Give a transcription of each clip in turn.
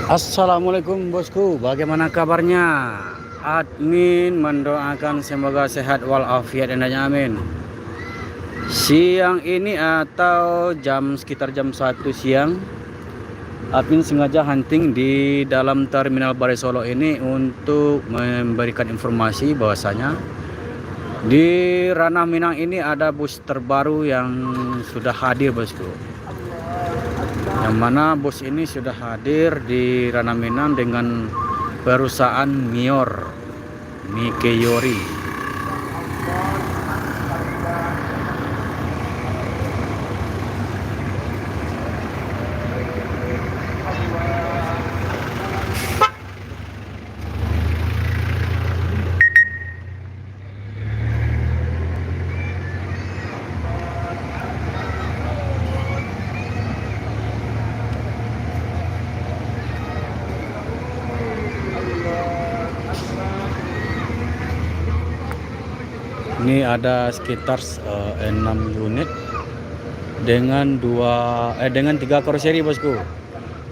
Assalamualaikum bosku, bagaimana kabarnya? Admin mendoakan semoga sehat walafiat dan amin. Siang ini atau sekitar jam 1 siang, admin sengaja hunting di dalam terminal Balai Solo ini untuk memberikan informasi bahwasanya di Ranah Minang ini ada bus terbaru yang sudah hadir bosku. Yang mana bus ini sudah hadir di Ranah Minang dengan perusahaan Mikeyori. Ini ada sekitar 6 unit dengan dengan 3 karoseri bosku.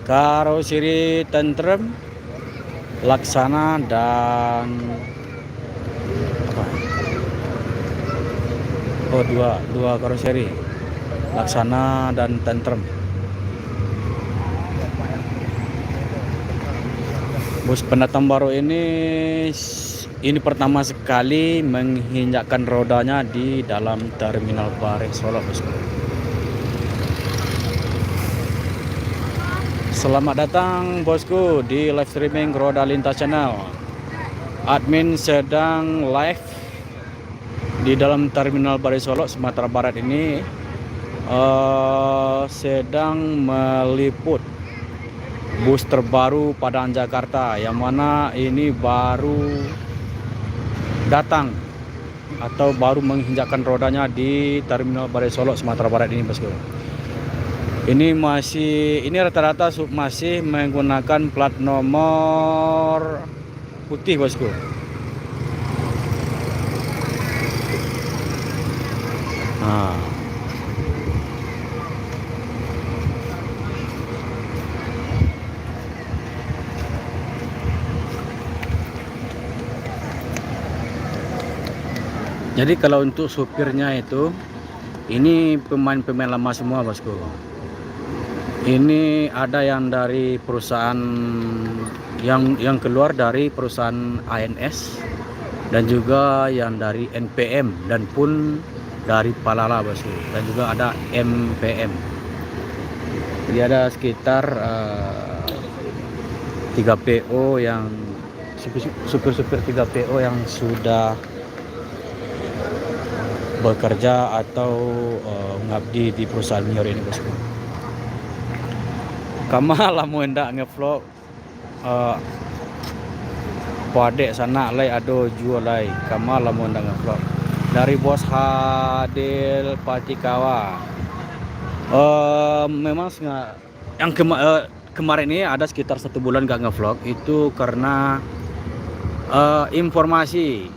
Karoseri Tentrem, Laksana dan apa? Oh, dua karoseri. Laksana dan Tentrem. Bus pendatang baru ini pertama sekali menginjakkan rodanya di dalam terminal Balai Solo bosku. Selamat datang bosku di live streaming Roda Lintas Channel. Admin sedang live di dalam terminal Balai Solo Sumatera Barat ini, sedang meliput bus terbaru Padang Jakarta, yang mana ini baru datang atau baru menginjakkan rodanya di terminal Balai Solo Sumatera Barat ini bosku. Ini rata-rata masih menggunakan plat nomor putih bosku. Nah, jadi kalau untuk supirnya itu, ini pemain-pemain lama semua bosku. Ini ada yang dari perusahaan yang keluar dari perusahaan ANS, dan juga yang dari NPM, dan pun dari Palala bosku, dan juga ada MPM. Jadi ada sekitar 3 PO yang supir-supir 3 PO yang sudah bekerja atau ngabdi di perusahaan Mior ini bosku. Kamu lamu hendak ngevlog padek sana lai ado jual lai. Kamu lamu hendak ngevlog dari bos Hadil Patikawa. Memang yang kemarin ini ada sekitar 1 bulan gak ngevlog, itu karena informasi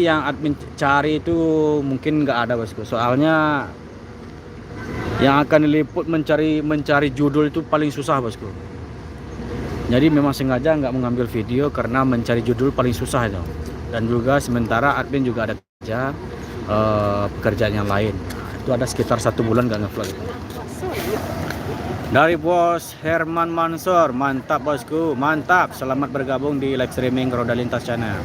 yang admin cari itu mungkin nggak ada bosku. Soalnya yang akan diliput mencari judul itu paling susah bosku. Jadi memang sengaja nggak mengambil video karena mencari judul paling susah itu. Dan juga sementara admin juga ada kerja pekerjaan yang lain. Itu ada sekitar 1 bulan nggak ngevlog. Dari bos Herman Mansur, mantap bosku, mantap. Selamat bergabung di live streaming Roda Lintas Channel.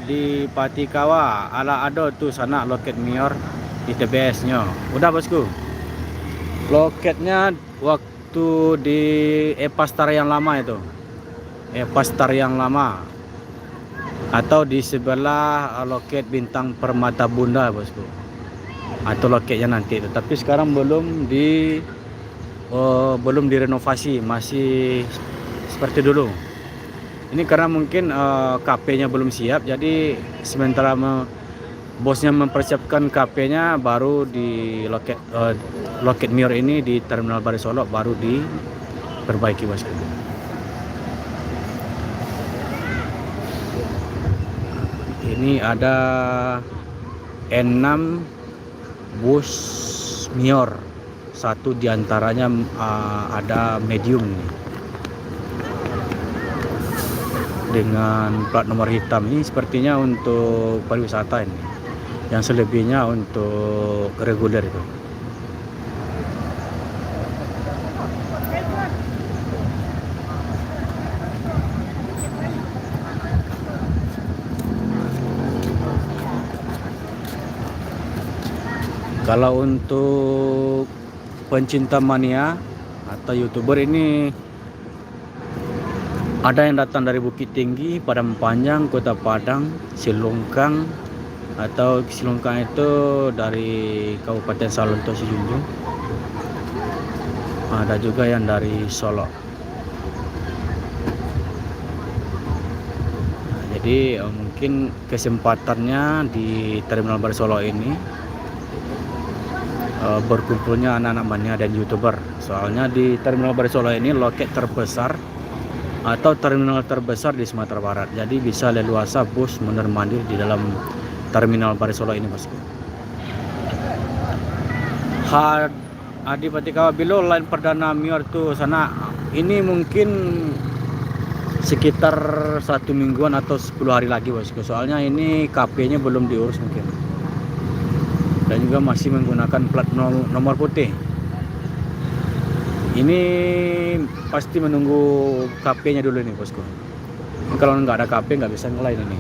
Di Patikawa, ala ado tuh sana loket Mior di TBS nya. Udah bosku. Loketnya waktu di Epastar yang lama itu. Epastar yang lama. Atau di sebelah loket Bintang Permata Bunda bosku. Atau loketnya nanti itu. Tapi sekarang belum direnovasi, masih seperti dulu. Ini karena mungkin KP-nya belum siap, jadi sementara bosnya mempersiapkan KP-nya, baru di loket Mior ini di terminal Balai Solo baru diperbaiki bosku. Ini ada 6 bus Mior satu diantaranya ada medium nih, dengan plat nomor hitam. Ini sepertinya untuk pariwisata ini, yang selebihnya untuk reguler itu. Kalau untuk pencinta mania atau YouTuber ini, ada yang datang dari Bukit Tinggi, Padang Panjang, Kota Padang, Silongkang, atau Silongkang itu dari Kabupaten Salonto Sijunjung. Ada juga yang dari Solo. Nah, jadi mungkin kesempatannya di Terminal Baru Solo ini berkumpulnya anak-anak mania dan YouTuber. Soalnya di Terminal Baru Solo ini loket terbesar atau terminal terbesar di Sumatera Barat. Jadi bisa leluasa bus mondar-mandir di dalam Terminal Baru Solo ini, bosku. Adipati Kawabilo line perdana Mior tuh sana. Ini mungkin sekitar 1 mingguan atau 10 hari lagi, bosku. Soalnya ini KP-nya belum diurus mungkin. Dan juga masih menggunakan plat nomor putih. Ini pasti menunggu KP-nya dulu nih, bosku. Kalau nggak ada KP nggak bisa ngelain ini.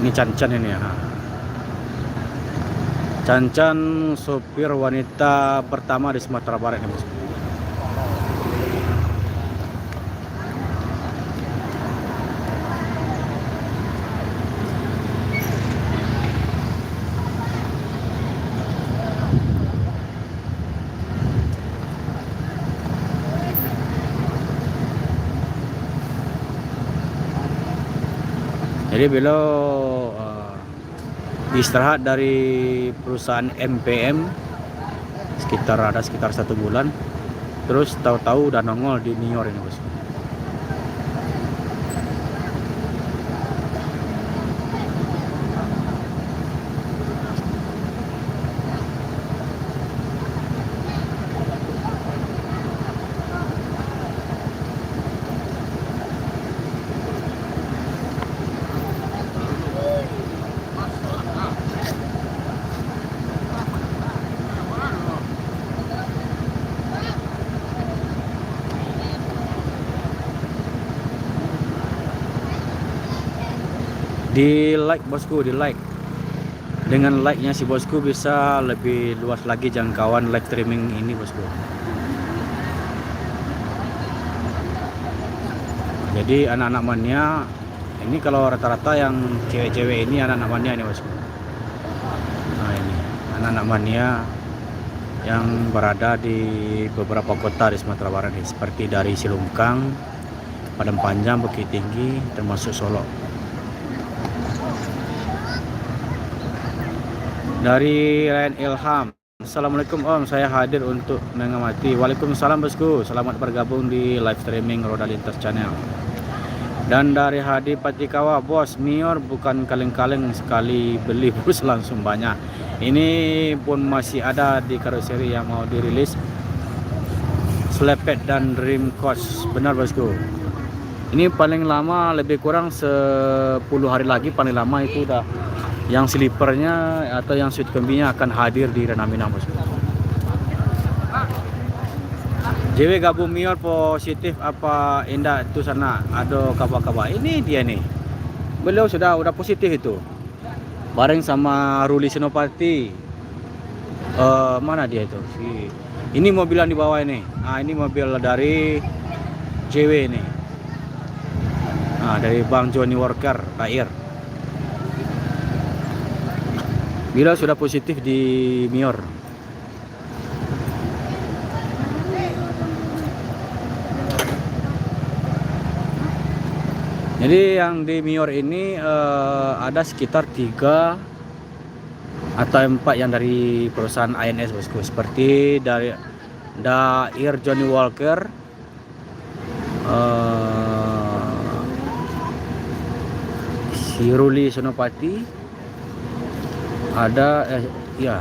Ini Cancan ini ya. Cancan sopir wanita pertama di Sumatera Barat nih, bosku. Jadi beliau istirahat dari perusahaan MPM sekitar 1 bulan, terus tahu-tahu udah nongol di Mior ini, bos. Di like, bosku, di like. Dengan like-nya si bosku bisa lebih luas lagi jangkauan live streaming ini, bosku. Jadi anak-anak mania ini, kalau rata-rata yang cewek-cewek ini anak-anak mania ini, bosku. Nah, ini anak-anak mania yang berada di beberapa kota di Sumatera Barat ini, seperti dari Silongkang, Padang Panjang, Bukit Tinggi, termasuk Solo. Dari Ryan Ilham, Assalamualaikum Om, saya hadir untuk mengamati. Waalaikumsalam, bosku, selamat bergabung di live streaming Roda Lintas Channel. Dan dari Hadi Patikawa, bos, Mior bukan kaleng-kaleng, sekali beli bus langsung banyak. Ini pun masih ada di karoseri yang mau dirilis, Slepet dan Dream Coach. Benar, bosku. Ini paling lama lebih kurang 10 hari lagi, paling lama itu udah yang slipernya atau yang suite kombinya akan hadir di Renamina, bosku. JW gabung Mior positif apa indah itu sana, ada kabar-kabar. Ini dia nih, beliau udah positif itu, bareng sama Ruli Senopati. Mana dia itu? Ini mobil yang di bawah ini. Nah, ini mobil dari JW ini. Nah, dari Bang Johnny Walker Air. Bila sudah positif di Mior. Jadi yang di Mior ini ada sekitar 3 atau 4 yang dari perusahaan INS, bosku. Seperti dari Dair Johnny Walker, si Ruli Senopati, ada ya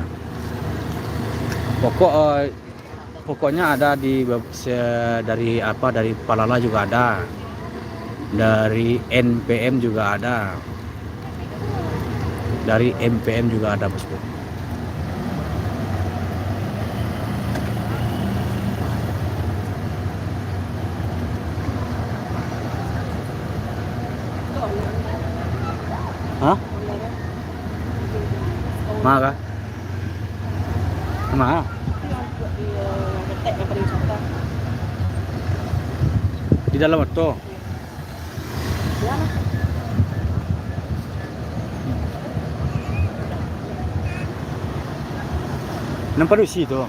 pokoknya ada dari dari Palala juga ada, dari NPM juga ada, dari MPM juga ada bosku. Hah? Mana? Mana? Di dalam itu. Nampak di situ.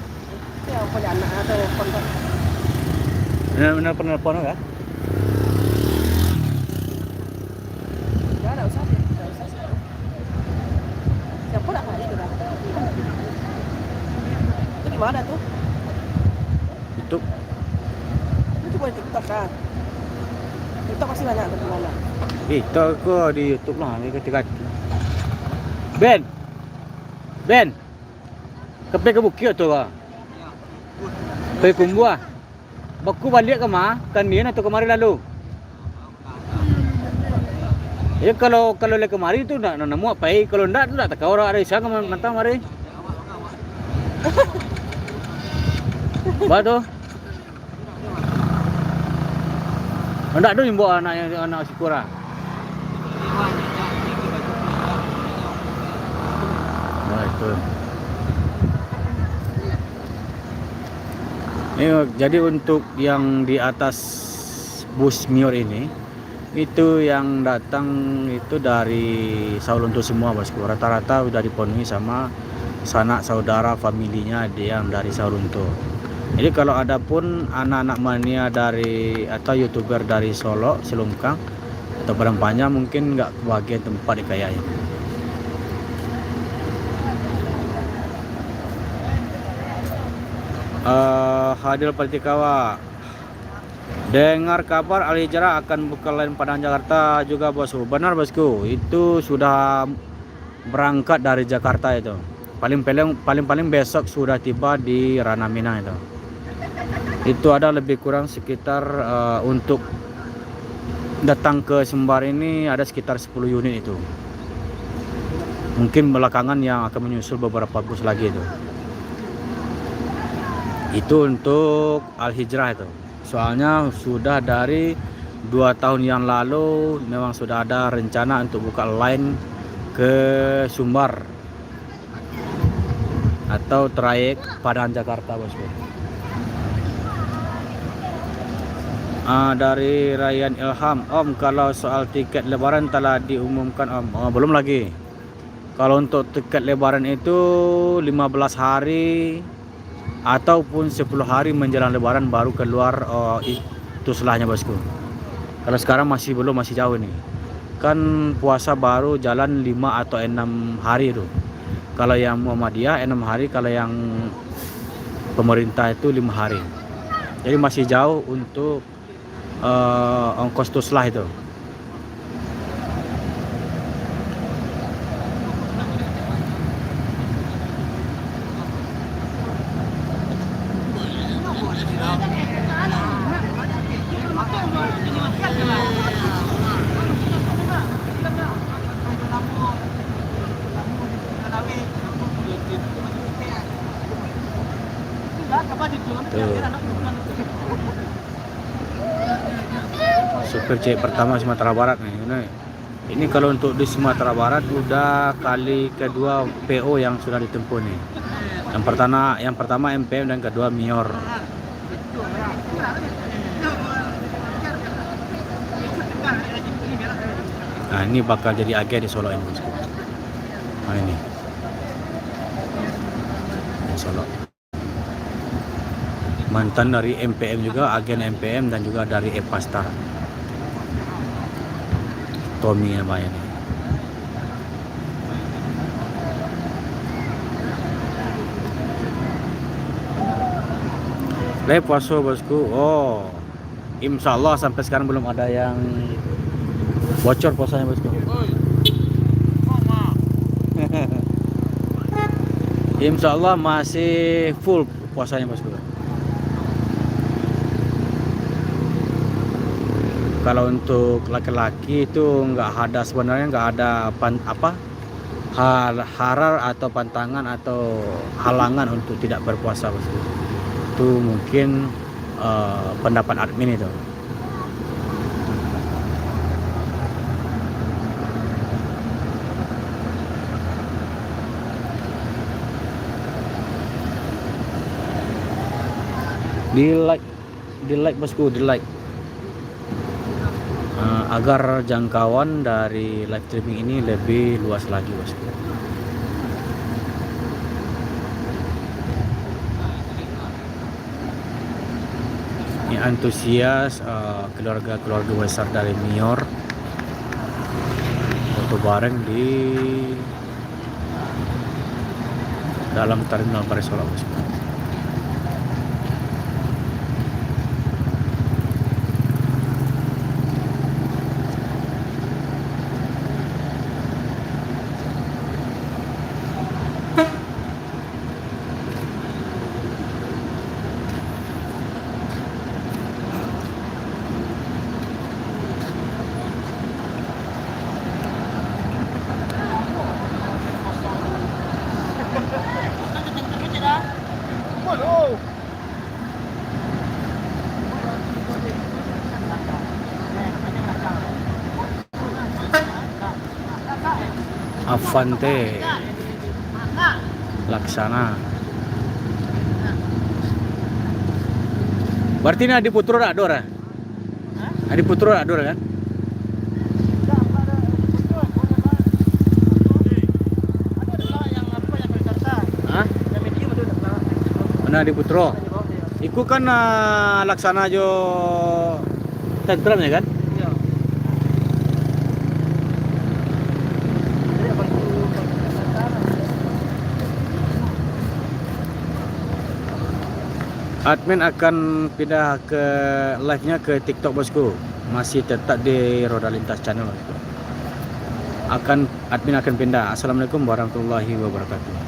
Benar penelpon kan? Siapa nak kali tu dah? Itu di mana tuh? Itu Itu buat TikTok kan? TikTok masih banyak tu mana? itu ke di YouTube lah ketika Ben. Ben. Kepe ke bukit tu ka? Pe kumbua. Baku balik ke mah? Kan dia atau kemarin lalu? Ya kalau lagi kemari tu nak nemu apa? Kalau ndak tu tak tahu orang ada isang mentang mari. Batu. Ndak tu imbo anak Sikura. Nah itu. Jadi untuk yang di atas bus Mior ini, itu yang datang itu dari Saulunto semua bosku. Rata-rata udah dipenuhi sama sanak saudara familinya dia yang dari Saulunto. Jadi kalau ada pun anak-anak mania dari atau youtuber dari Solo, Selungkang atau Padang Panjang mungkin nggak kebagian tempat di kayaknya. Hadil Partikawa, dengar kabar Al Hijrah akan buka line Padang Jakarta juga bosku. Benar bosku, itu sudah berangkat dari Jakarta itu. Paling besok sudah tiba di Ranamina itu. Itu ada lebih kurang sekitar untuk datang ke Sumbar ini ada sekitar 10 unit itu. Mungkin belakangan yang akan menyusul beberapa bus lagi itu. Itu untuk Al Hijrah itu. Soalnya sudah dari 2 tahun yang lalu memang sudah ada rencana untuk buka line ke Sumbar atau trayek Padang Jakarta bosku. Dari Ryan Ilham, Om, kalau soal tiket lebaran telah diumumkan Om. Oh, belum lagi. Kalau untuk tiket lebaran itu 15 hari ataupun 10 hari menjelang lebaran baru keluar itu selahnya bosku. Kalau sekarang masih jauh nih. Kan puasa baru jalan 5 atau 6 hari itu. Kalau yang Muhammadiyah 6 hari, kalau yang pemerintah itu 5 hari. Jadi masih jauh untuk ongkos tuslah itu. Super C pertama Sumatera Barat nih. Ini kalau untuk di Sumatera Barat udah kali kedua PO yang sudah ditempuh nih. Yang pertama MPM dan kedua Mior. Nah ini bakal jadi agen di Solo ini bosku. Nah ini di Solo. Mantan dari MPM juga, agen MPM dan juga dari Epastar. Tommy namanya nih. Leposo bosku. Oh, insya Allah sampai sekarang belum ada yang bocor puasanya bosku. Insya Allah masih full puasanya bosku. Kalau untuk laki-laki itu sebenarnya nggak ada harar atau pantangan atau halangan untuk tidak berpuasa bosku. Itu mungkin pendapat admin itu. Di like bosku, di like. Agar jangkauan dari live streaming ini lebih luas lagi bosku. Ini antusias keluarga-keluarga besar dari Mior foto bareng di dalam terminal Barisolo bosku. Avante Laksana. Berarti ini Adi Putro Adora. Adi Putro Adora kan? Hah? Mana Adi Putro? Iku kan Laksana jo tentram ya kan? Admin akan pindah ke live-nya ke TikTok bosku. Masih tetap di Roda Lintas channel bosku. Admin akan pindah. Assalamualaikum warahmatullahi wabarakatuh.